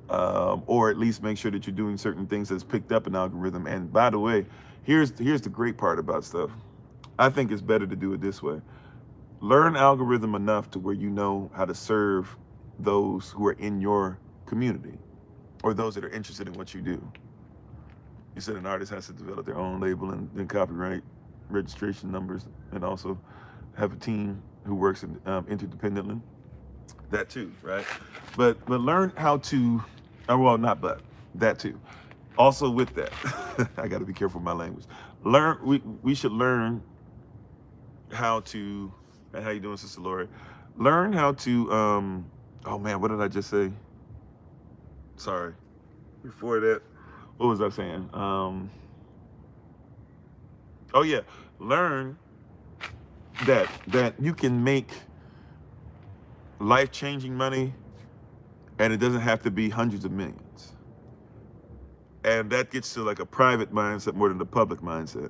or at least make sure that you're doing certain things that's picked up an algorithm. And by the way, here's the great part about stuff. I think it's better to do it this way. Learn algorithm enough to where you know how to serve those who are in your community, or those that are interested in what you do. You said an artist has to develop their own label and then copyright registration numbers, and also have a team who works interdependently. That too, right? But learn how to, well, not but, that too. Also with that, I got to be careful with my language. We should learn how to, and how you doing, Sister Lori? Learn how to, oh man, what did I just say? Sorry. Before that, what was I saying? Oh yeah, learn that you can make life-changing money, and it doesn't have to be hundreds of millions. And that gets to like a private mindset more than the public mindset.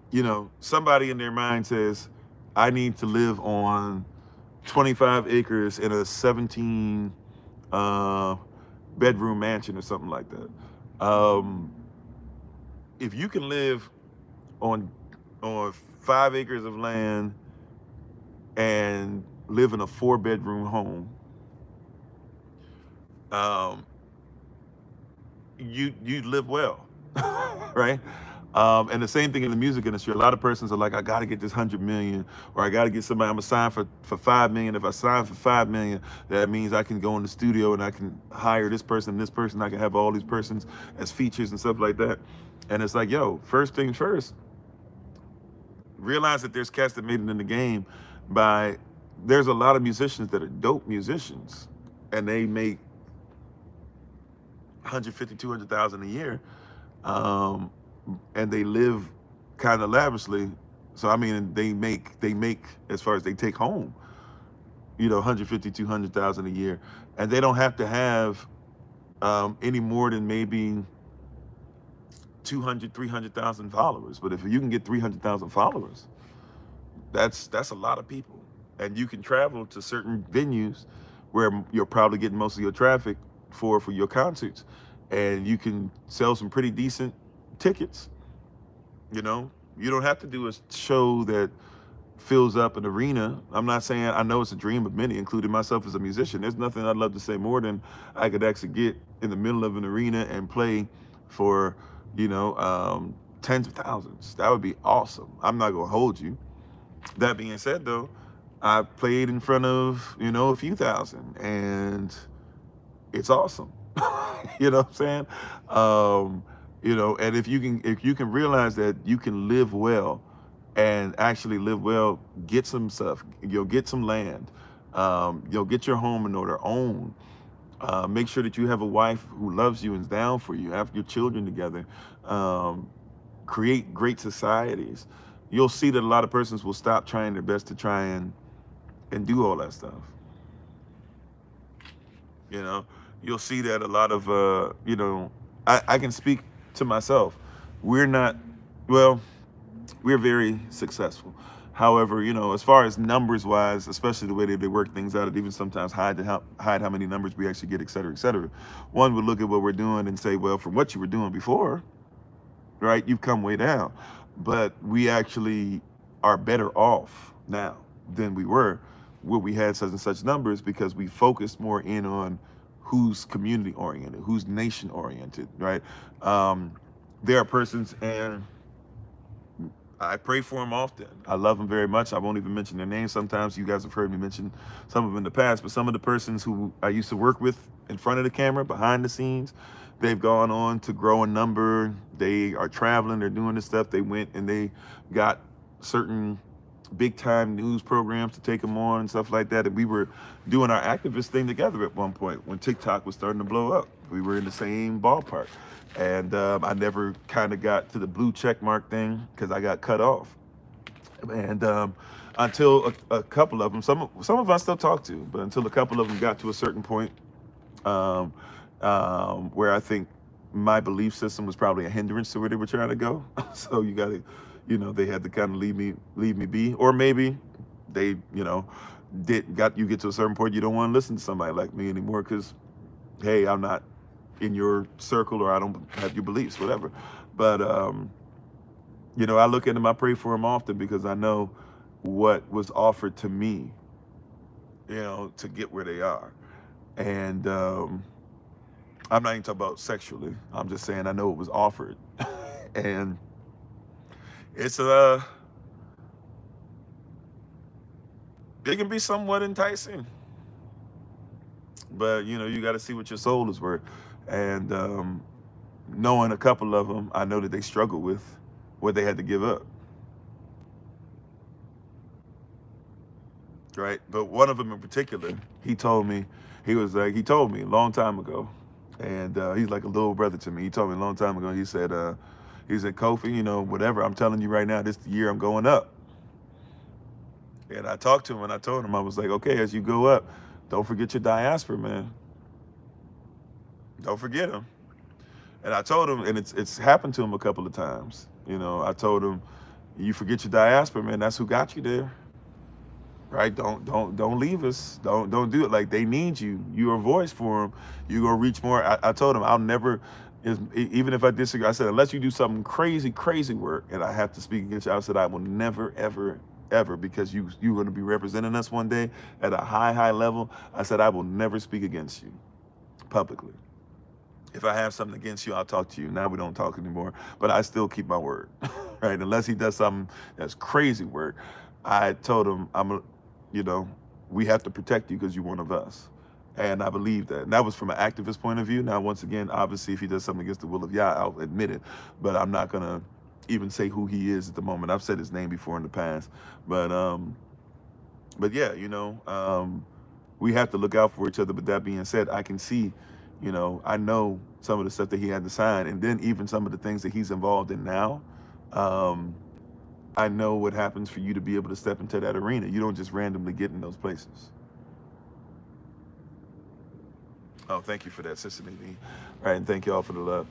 You know, somebody in their mind says, I need to live on 25 acres in a 17 bedroom mansion or something like that. If you can live on 5 acres of land and live in a 4-bedroom home, you live well, right? And the same thing in the music industry. A lot of persons are like, I got to get this 100 million, or I got to get somebody. I'm gonna sign for 5 million. If I sign for 5 million, that means I can go in the studio and I can hire this person, this person. I can have all these persons as features and stuff like that. And it's like, yo, first things first. Realize that there's cats that made it in the game by. There's a lot of musicians that are dope musicians, and they make 150, 200,000 a year, and they live kind of lavishly. So I mean, they make as far as they take home, 150, 200,000 a year, and they don't have to have any more than maybe 200, 300,000 followers. But if you can get 300,000 followers, that's a lot of people, and you can travel to certain venues where you're probably getting most of your traffic for your concerts, and you can sell some pretty decent tickets. You don't have to do a show that fills up an arena. I'm not saying, I know it's a dream of many, including myself as a musician. There's nothing I'd love to say more than I could actually get in the middle of an arena and play for tens of thousands. That would be awesome. I'm not gonna hold you. That being said, though, I played in front of a few thousand, and it's awesome. You know what I'm saying? And if you can realize that you can live well and actually live well, get some stuff, get some land, get your home in order, own. Make sure that you have a wife who loves you and is down for you. Have your children together. Create great societies. You'll see that a lot of persons will stop trying their best to try and do all that stuff. You'll see that a lot of I can speak to myself. We're not, well, we're very successful. However, as far as numbers wise, especially the way that they work things out, it even sometimes hide how many numbers we actually get, et cetera, et cetera. One would look at what we're doing and say, well, from what you were doing before, right, you've come way down. But we actually are better off now than we were when we had such and such numbers, because we focused more in on who's community oriented, who's nation oriented, right? There are persons, and I pray for them often. I love them very much. I won't even mention their names. Sometimes you guys have heard me mention some of them in the past, but some of the persons who I used to work with in front of the camera, behind the scenes, they've gone on to grow in number. They are traveling. They're doing this stuff. They went and they got certain big time news programs to take them on and stuff like that. And we were doing our activist thing together at one point when TikTok was starting to blow up. We were in the same ballpark. And I never kind of got to the blue check mark thing because I got cut off. And until a couple of them, some of us still talk to, but until a couple of them got to a certain point where I think my belief system was probably a hindrance to where they were trying to go. So you got to, they had to kind of leave me be, or maybe they, you get to a certain point, you don't want to listen to somebody like me anymore because, hey, I'm not in your circle, or I don't have your beliefs, whatever. But I look at them, I pray for them often, because I know what was offered to me, to get where they are. And I'm not even talking about sexually. I'm just saying I know it was offered. And it's it can be somewhat enticing, but you got to see what your soul is worth. And knowing a couple of them, I know that they struggled with what they had to give up, right? But one of them in particular, he told me a long time ago, and he's like a little brother to me. He told me a long time ago. He said, Kofi, whatever I'm telling you right now, this year I'm going up. And I talked to him and I told him, I was like, okay, as you go up, don't forget your diaspora, man. Don't forget him. And I told him, and it's happened to him a couple of times. I told him, you forget your diaspora, man. That's who got you there. right? Don't leave us. Don't do it. Like, they need you. You're a voice for them. You're gonna reach more. I told him I'll never, even if I disagree, I said, unless you do something crazy work and I have to speak against you, I said I will never ever, because you're going to be representing us one day at a high level. I said I will never speak against you publicly. If I have something against you, I'll talk to you. Now we don't talk anymore, but I still keep my word, right? Unless he does something that's crazy work. I told him, we have to protect you because you're one of us. And I believe that. And that was from an activist point of view. Now, once again, obviously, if he does something against the will of Yah, I'll admit it. But I'm not going to even say who he is at the moment. I've said his name before in the past. But yeah, we have to look out for each other. But that being said, I can see, I know some of the stuff that he had to sign, and then even some of the things that he's involved in now. I know what happens for you to be able to step into that arena. You don't just randomly get in those places. Oh, thank you for that, Sister Nadine. All right, and thank you all for the love.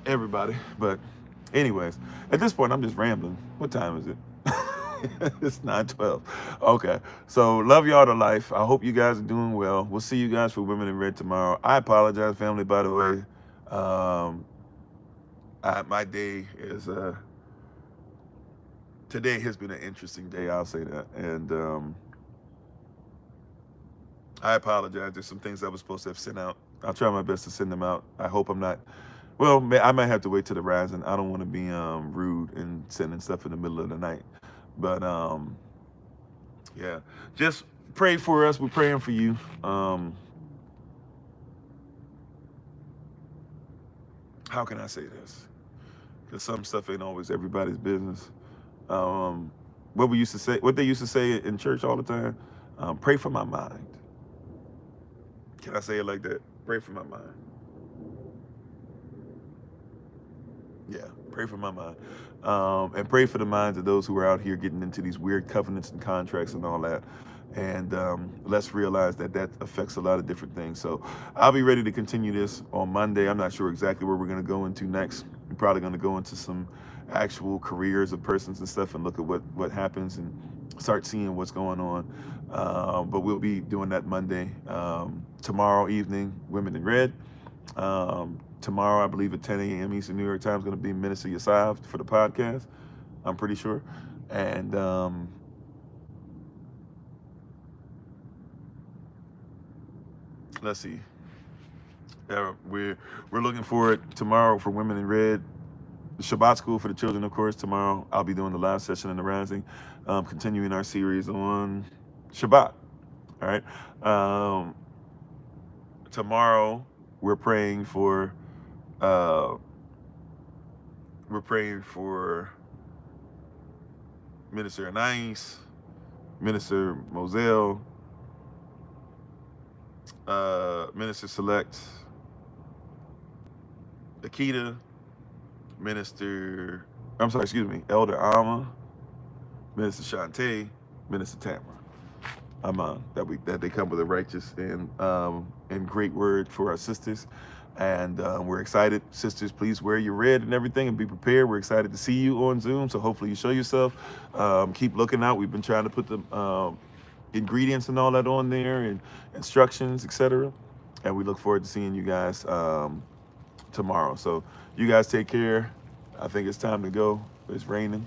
Everybody. But anyways, at this point, I'm just rambling. What time is it? It's 9:12. Okay, so love y'all to life. I hope you guys are doing well. We'll see you guys for Women in Red tomorrow. I apologize, family, by the way. My day is, today has been an interesting day, I'll say that. And I apologize. There's some things I was supposed to have sent out. I'll try my best to send them out. I hope I'm not, well, I might have to wait till the rising. I don't want to be rude and sending stuff in the middle of the night. But yeah, just pray for us. We're praying for you. How can I say this? Because some stuff ain't always everybody's business. What they used to say in church all the time, pray for my mind. Can I say it like that? Pray for my mind. Yeah, pray for my mind. And pray for the minds of those who are out here getting into these weird covenants and contracts and all that. And let's realize that affects a lot of different things. So I'll be ready to continue this on Monday. I'm not sure exactly where we're going to go into next. We're probably going to go into some actual careers of persons and stuff and look at what happens and start seeing what's going on. But we'll be doing that Monday. Tomorrow evening, Women in Red. Tomorrow, I believe at 10 a.m. Eastern New York time is going to be Minister Yasav for the podcast. I'm pretty sure. And let's see. We're looking forward tomorrow for Women in Red. The Shabbat School for the children, of course. Tomorrow, I'll be doing the live session in the Rising, continuing our series on Shabbat. All right. Tomorrow, we're praying for Minister Anais, Minister Moselle, Minister Select, Akita, Elder Alma, Minister Shantae, Minister Tamara. That they come with a righteous and great word for our sisters. And we're excited. Sisters, please wear your red and everything and be prepared. We're excited to see you on Zoom. So hopefully you show yourself. Keep looking out. We've been trying to put the ingredients and all that on there and instructions, etc. And we look forward to seeing you guys tomorrow. So you guys take care. I think it's time to go. It's raining.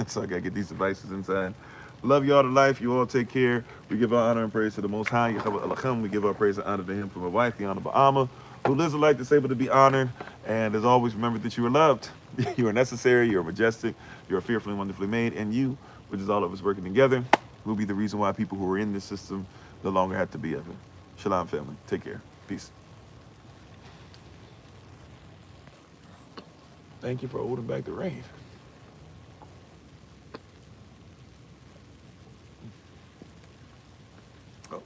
So I got to get these devices inside. Love y'all to life. You all take care. We give our honor and praise to the Most High. We give our praise and honor to Him, for my wife, the Honorable Alma, who lives a life that's able to be honored. And as always, remember that you are loved. You are necessary. You are majestic. You are fearfully and wonderfully made. And you, which is all of us working together, will be the reason why people who are in this system no longer have to be of it. Shalom, family. Take care. Peace. Thank you for holding back the rain. Oh.